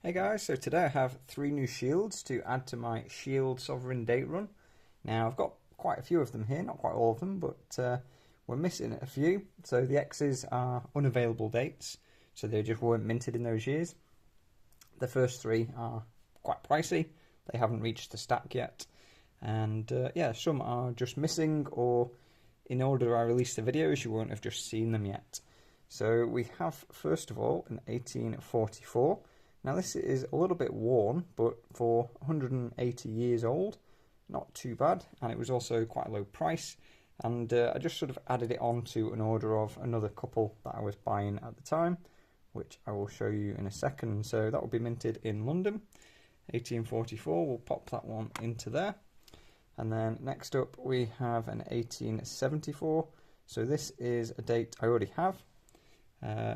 Hey guys, so today I have 3 new shields to add to my Shield Sovereign date run. Now I've got quite a few of them here, not quite all of them, but we're missing a few. So the X's are unavailable dates, so they just weren't minted in those years. The first 3 are quite pricey, they haven't reached the stack yet. And yeah, some are just missing, or in order I release the videos you won't have just seen them yet. So we have first of all an 1844. Now this is a little bit worn, but for 180 years old, not too bad, and it was also quite a low price, and I just sort of added it on to an order of another couple that I was buying at the time, which I will show you in a second. So that will be minted in London, 1844, we'll pop that one into there. And then next up we have an 1874, so this is a date I already have.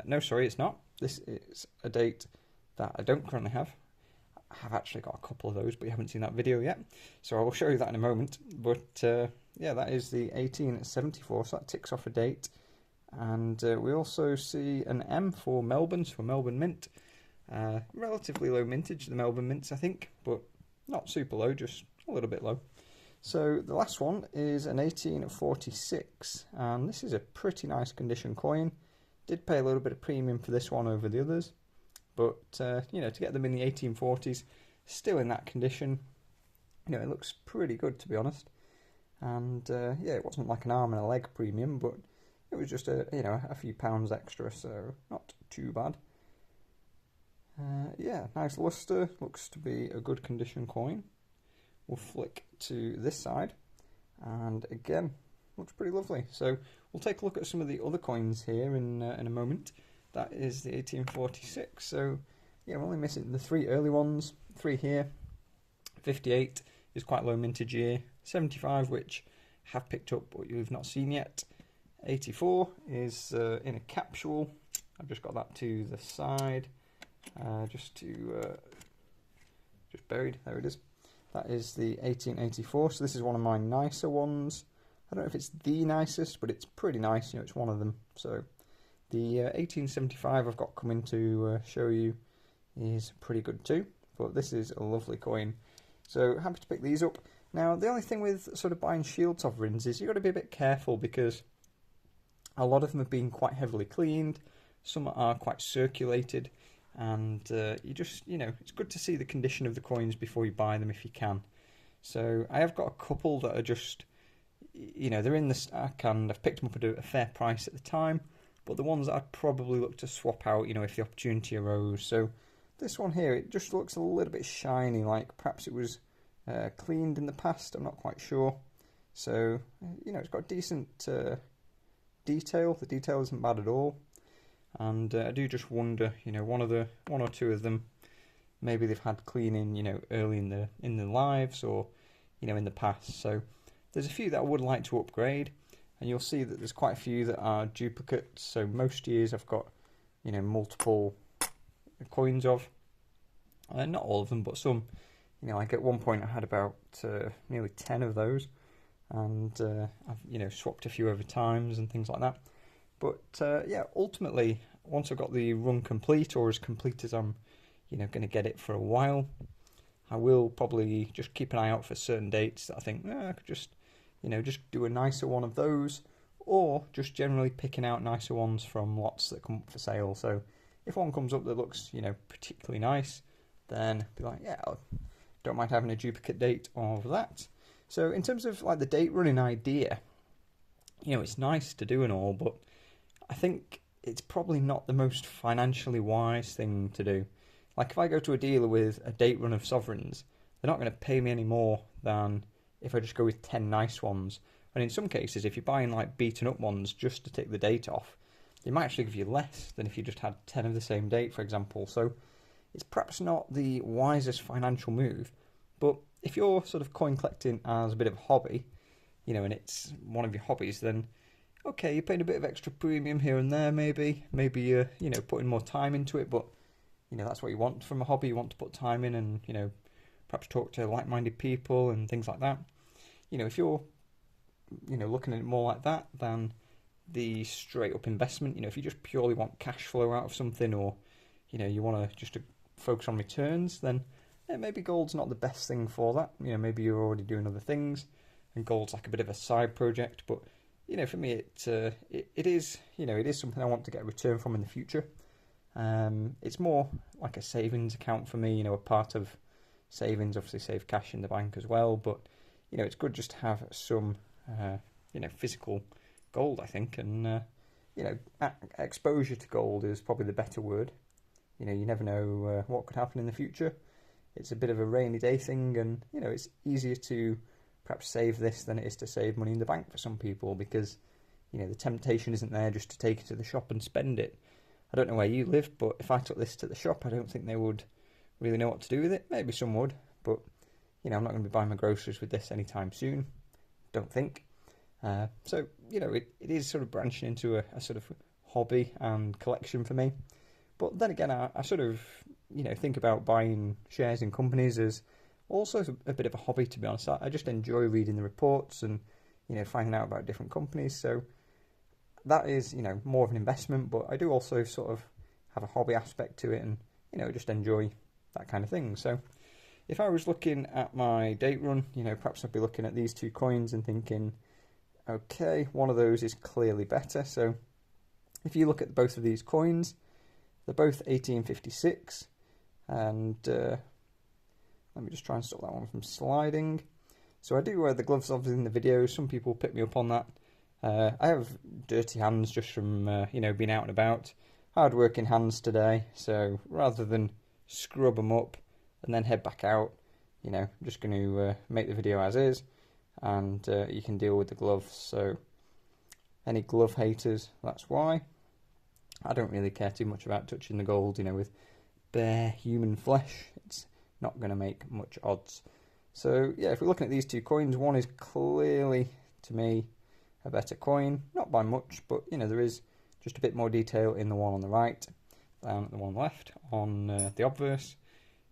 No, sorry, it's not. This is a date that I don't currently have. I have actually got a couple of those, but you haven't seen that video yet, so I will show you that in a moment. But yeah, that is the 1874, so that ticks off a date. And we also see an M for Melbourne, so Melbourne Mint. Relatively low mintage, the Melbourne Mints, I think, but not super low, just a little bit low. So the last one is an 1846, and this is a pretty nice condition coin. Did pay a little bit of premium for this one over the others, but you know, to get them in the 1840s, still in that condition, you know, it looks pretty good, to be honest. And yeah, it wasn't like an arm and a leg premium, but it was just a few pounds extra, so not too bad. Yeah, nice luster, looks to be a good condition coin. We'll flick to this side, and again, looks pretty lovely. So we'll take a look at some of the other coins here in a moment. That is the 1846. So yeah, we're only missing the 3 early ones. 3 here. 58 is quite low mintage year. 75, which have picked up but you've not seen yet. 84 is in a capsule. I've just got that to the side, just buried. There it is. That is the 1884. So this is one of my nicer ones. I don't know if it's the nicest, but it's pretty nice. You know, it's one of them. So the 1875 I've got coming to show you is pretty good too, but this is a lovely coin. So happy to pick these up. Now the only thing with sort of buying shield sovereigns is you've got to be a bit careful, because a lot of them have been quite heavily cleaned, some are quite circulated, and you just, you know, it's good to see the condition of the coins before you buy them if you can. So I have got a couple that are just, you know, they're in the stack and I've picked them up at a fair price at the time, but the ones that I'd probably look to swap out, you know, if the opportunity arose. So this one here, it just looks a little bit shiny, like perhaps it was cleaned in the past, I'm not quite sure. So, you know, it's got decent detail, the detail isn't bad at all. And I do just wonder, you know, one or two of them, maybe they've had cleaning, you know, early in the lives, or, you know, in the past. So there's a few that I would like to upgrade, and you'll see that there's quite a few that are duplicates. So most years I've got, you know, multiple coins of, not all of them, but some. You know, like at one point I had about nearly 10 of those, and I've, you know, swapped a few over times and things like that. But yeah, ultimately, once I've got the run complete, or as complete as I'm, you know, going to get it for a while, I will probably just keep an eye out for certain dates that I think I could just, you know, just do a nicer one of those, or just generally picking out nicer ones from lots that come up for sale. So if one comes up that looks, you know, particularly nice, then be like, yeah, I don't mind having a duplicate date of that. So in terms of like the date running idea, you know, it's nice to do and all, but I think it's probably not the most financially wise thing to do. Like if I go to a dealer with a date run of sovereigns, they're not going to pay me any more than if I just go with 10 nice ones. And in some cases, if you're buying like beaten up ones just to take the date off, they might actually give you less than if you just had 10 of the same date, for example. So it's perhaps not the wisest financial move, but if you're sort of coin collecting as a bit of a hobby, you know, and it's one of your hobbies, then okay, you're paying a bit of extra premium here and there, maybe you're, you know, putting more time into it, but, you know, that's what you want from a hobby. You want to put time in and, you know, perhaps talk to like-minded people and things like that. You know, if you're, you know, looking at it more like that than the straight-up investment, you know, if you just purely want cash flow out of something, or, you know, you want to just focus on returns, then maybe gold's not the best thing for that. You know, maybe you're already doing other things, and gold's like a bit of a side project. But you know, for me, it is, you know, it is something I want to get a return from in the future. It's more like a savings account for me. You know, a part of savings, obviously save cash in the bank as well. But you know, it's good just to have some, you know, physical gold, I think, and you know, exposure to gold is probably the better word. You know, you never know what could happen in the future. It's a bit of a rainy day thing, and you know, it's easier to perhaps save this than it is to save money in the bank for some people, because you know, the temptation isn't there just to take it to the shop and spend it. I don't know where you live, but if I took this to the shop, I don't think they would really know what to do with it. Maybe some would, but you know, I'm not going to be buying my groceries with this anytime soon. Don't think. So you know, it is sort of branching into a sort of hobby and collection for me. But then again, I sort of, you know, think about buying shares in companies as also a bit of a hobby, to be honest. I just enjoy reading the reports and, you know, finding out about different companies. So that is, you know, more of an investment, but I do also sort of have a hobby aspect to it and, you know, just enjoy that kind of thing. So if I was looking at my date run, you know, perhaps I'd be looking at these two coins and thinking, okay, one of those is clearly better. So if you look at both of these coins, they're both 1856, and let me just try and stop that one from sliding. So I do wear the gloves obviously in the video. Some people pick me up on that. I have dirty hands just from you know, being out and about. Hard working hands today, so rather than scrub them up and then head back out, you know, I'm just going to make the video as is, and you can deal with the gloves. So any glove haters, that's why. I don't really care too much about touching the gold, you know, with bare human flesh. It's not going to make much odds. So yeah, if we're looking at these two coins, one is clearly, to me, a better coin. Not by much, but you know, there is just a bit more detail in the one on the right than the one on the left on the obverse.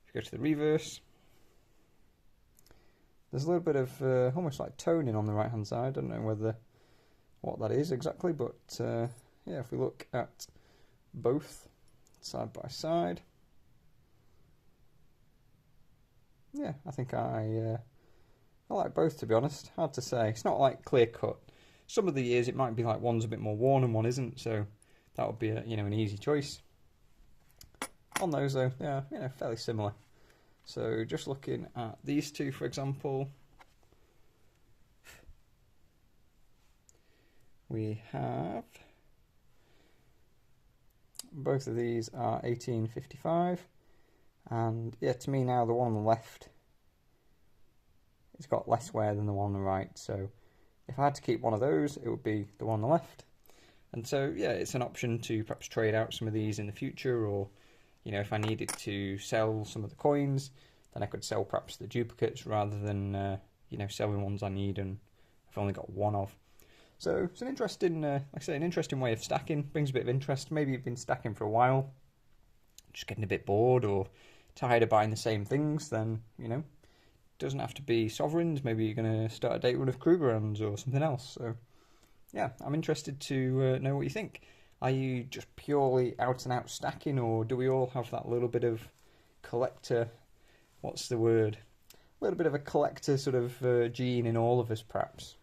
If you go to the reverse, there's a little bit of almost like toning on the right hand side. I don't know what that is exactly, but yeah, if we look at both side by side, yeah, I think I like both, to be honest. Hard to say. It's not like clear cut. Some of the years it might be like one's a bit more worn and one isn't, so that would be you know, an easy choice. On those though, yeah, you know, fairly similar. So just looking at these two, for example, we have both of these are 1855, and yeah, to me now the one on the left, it's got less wear than the one on the right, so if I had to keep one of those, it would be the one on the left. And so yeah, it's an option to perhaps trade out some of these in the future, or you know, if I needed to sell some of the coins, then I could sell perhaps the duplicates rather than you know, selling ones I need and I've only got one of. So it's an interesting, like I say, an interesting way of stacking. Brings a bit of interest. Maybe you've been stacking for a while, just getting a bit bored or tired of buying the same things. Then you know, it doesn't have to be sovereigns. Maybe you're going to start a date run of Krugerrands or something else. So yeah, I'm interested to know what you think. Are you just purely out and out stacking, or do we all have that little bit of collector? What's the word? A little bit of a collector sort of gene in all of us, perhaps.